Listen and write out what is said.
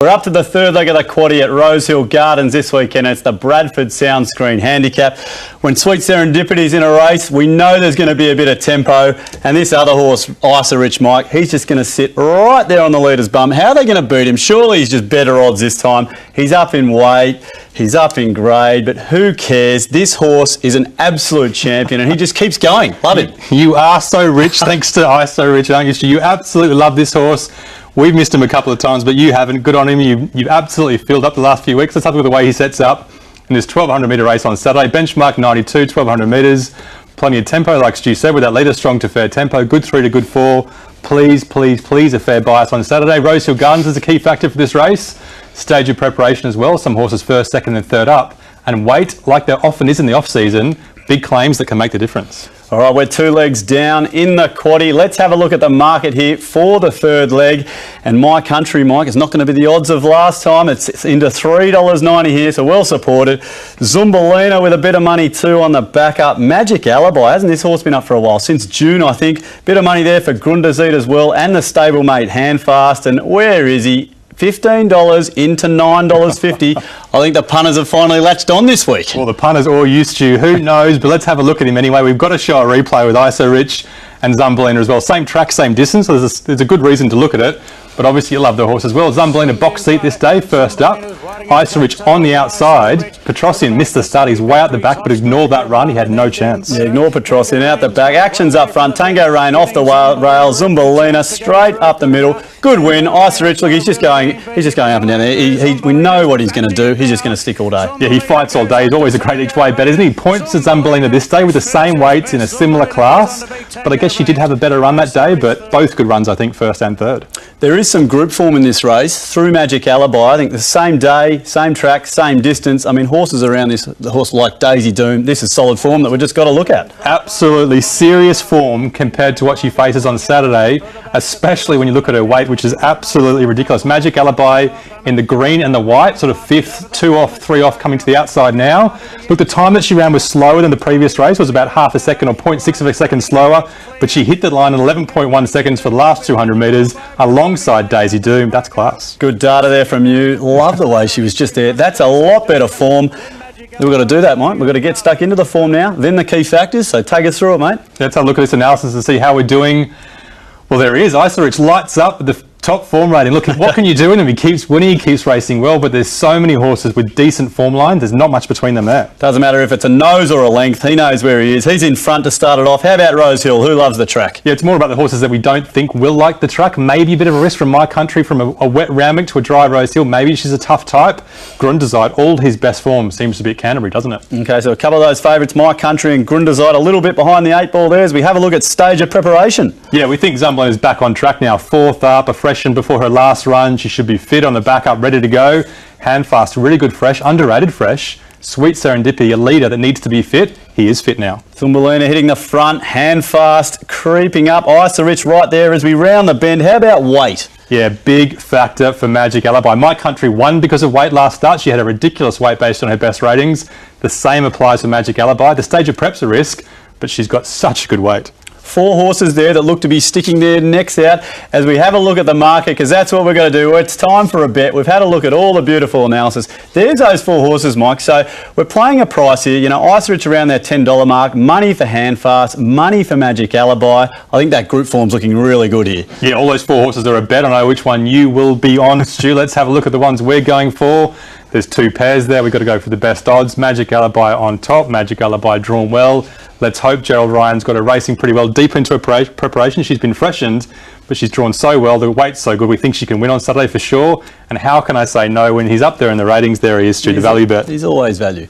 We're up to the third leg of the quaddie at Rosehill Gardens this weekend. It's the Bradford Sound Screen Handicap. When Sweet Serendipity's in a race, we know there's going to be a bit of tempo. And this other horse, Rich Mike, he's just going to sit right there on the leader's bum. How are they going to beat him? Surely he's just better odds this time. He's up in weight, he's up in grade, but who cares? This horse is an absolute champion and he just keeps going. Love it. You are so rich, thanks to Rich, aren't you, Stu? You absolutely love this horse. We've missed him a couple of times, but you haven't. Good on him. You've absolutely filled up the last few weeks. Let's have a look at the way he sets up in this 1200 metre race on Saturday. Benchmark 92, 1200 metres. Plenty of tempo, like Stu said, with that leader, strong to fair tempo. Good 3 to good 4. Please, a fair bias on Saturday. Rosehill Gardens is a key factor for this race. Stage of preparation as well. Some horses first, second and third up. And weight, like there often is in the off-season, big claims that can make the difference. All right, we're 2 legs down in the quaddie. Let's have a look at the market here for the third leg. And My Country, Mike, is not going to be the odds of last time. It's into $3.90 here, so well supported. Zumbalina with a bit of money too on the back up. Magic Alibi, hasn't this horse been up for a while? Since June, I think. Bit of money there for Grundazit as well, and the stablemate Handfast. And where is he? $15 into $9.50. I think the punters have finally latched on this week. Well, the punters all used to. Who knows? But let's have a look at him anyway. We've got to show a replay with Rich and Zumbalina as well. Same track, same distance, so there's a good reason to look at it. But obviously you love the horse as well. Zumbalina box seat this day, first up. Rich on the outside. Petrosian missed the start. He's way out the back, but ignore that run. He had no chance. Yeah, ignore Petrosian out the back. Action's up front. Tango Rain off the rail. Zumbalina straight up the middle. Good win. Rich, look, he's just going up and down there. We know what he's going to do. He's just going to stick all day. Yeah, he fights all day. He's always a great each way bet, isn't he? Points to Zumbalina this day with the same weights in a similar class. But I guess she did have a better run that day, but both good runs, I think, first and third. There is some group form in this race through Magic Alibi. I think the same day, same track, same distance. I mean, horses around the horse like Daisy Doom, this is solid form that we've just got to look at. Absolutely serious form compared to what she faces on Saturday, especially when you look at her weight, which is absolutely ridiculous. Magic Alibi in the green and the white, sort of 5th, 2 off, 3 off, coming to the outside now. Look, the time that she ran was slower than the previous race, was about half a second or 0.6 of a second slower, but she hit the line in 11.1 seconds for the last 200 metres alongside Daisy Doom. That's class. Good data there from you. Love the way she was just there. That's a lot better form. We've got to do that, mate. We've got to get stuck into the form now, then the key factors. So take us through it, mate. Let's have a look at this analysis and see how we're doing. Well, there he is. Rich lights up with the top form rating. Look, what can you do in him? He keeps winning, he keeps racing well, but there's so many horses with decent form lines. There's not much between them there. Doesn't matter if it's a nose or a length. He knows where he is. He's in front to start it off. How about Rosehill? Who loves the track? Yeah, it's more about the horses that we don't think will like the track. Maybe a bit of a risk from My Country, from a wet Rambik to a dry Rosehill. Maybe she's a tough type. Grundazit, all his best form seems to be at Canterbury, doesn't it? Okay, so a couple of those favourites, My Country and Grundazit, a little bit behind the 8 ball there as we have a look at stage of preparation. Yeah, we think Zumbalina is back on track now. 4th up, a freshen before her last run. She should be fit on the back up, ready to go. Handfast, really good fresh, underrated fresh. Sweet Serendipity, a leader that needs to be fit. He is fit now. Zumbalina hitting the front, Handfast creeping up. Rich right there as we round the bend. How about weight? Yeah, big factor for Magic Alibi. My Country won because of weight last start. She had a ridiculous weight based on her best ratings. The same applies for Magic Alibi. The stage of prep's a risk, but she's got such good weight. 4 horses there that look to be sticking their necks out as we have a look at the market, because that's what we're going to do. It's time for a bet. We've had a look at all the beautiful analysis. There's those 4 horses, Mike. So we're playing a price here. You know, Rich around that $10 mark. Money for Handfast, money for Magic Alibi. I think that group form's looking really good here. Yeah, all those 4 horses are a bet. I know which one you will be on, Stu. Let's have a look at the ones we're going for. There's 2 pairs there. We've got to go for the best odds. Magic Alibi on top. Magic Alibi drawn well. Let's hope Gerald Ryan's got her racing pretty well deep into her preparation. She's been freshened, but she's drawn so well. The weight's so good. We think she can win on Saturday for sure. And how can I say no when he's up there in the ratings? There he is, Stu, the value bet. He's always value.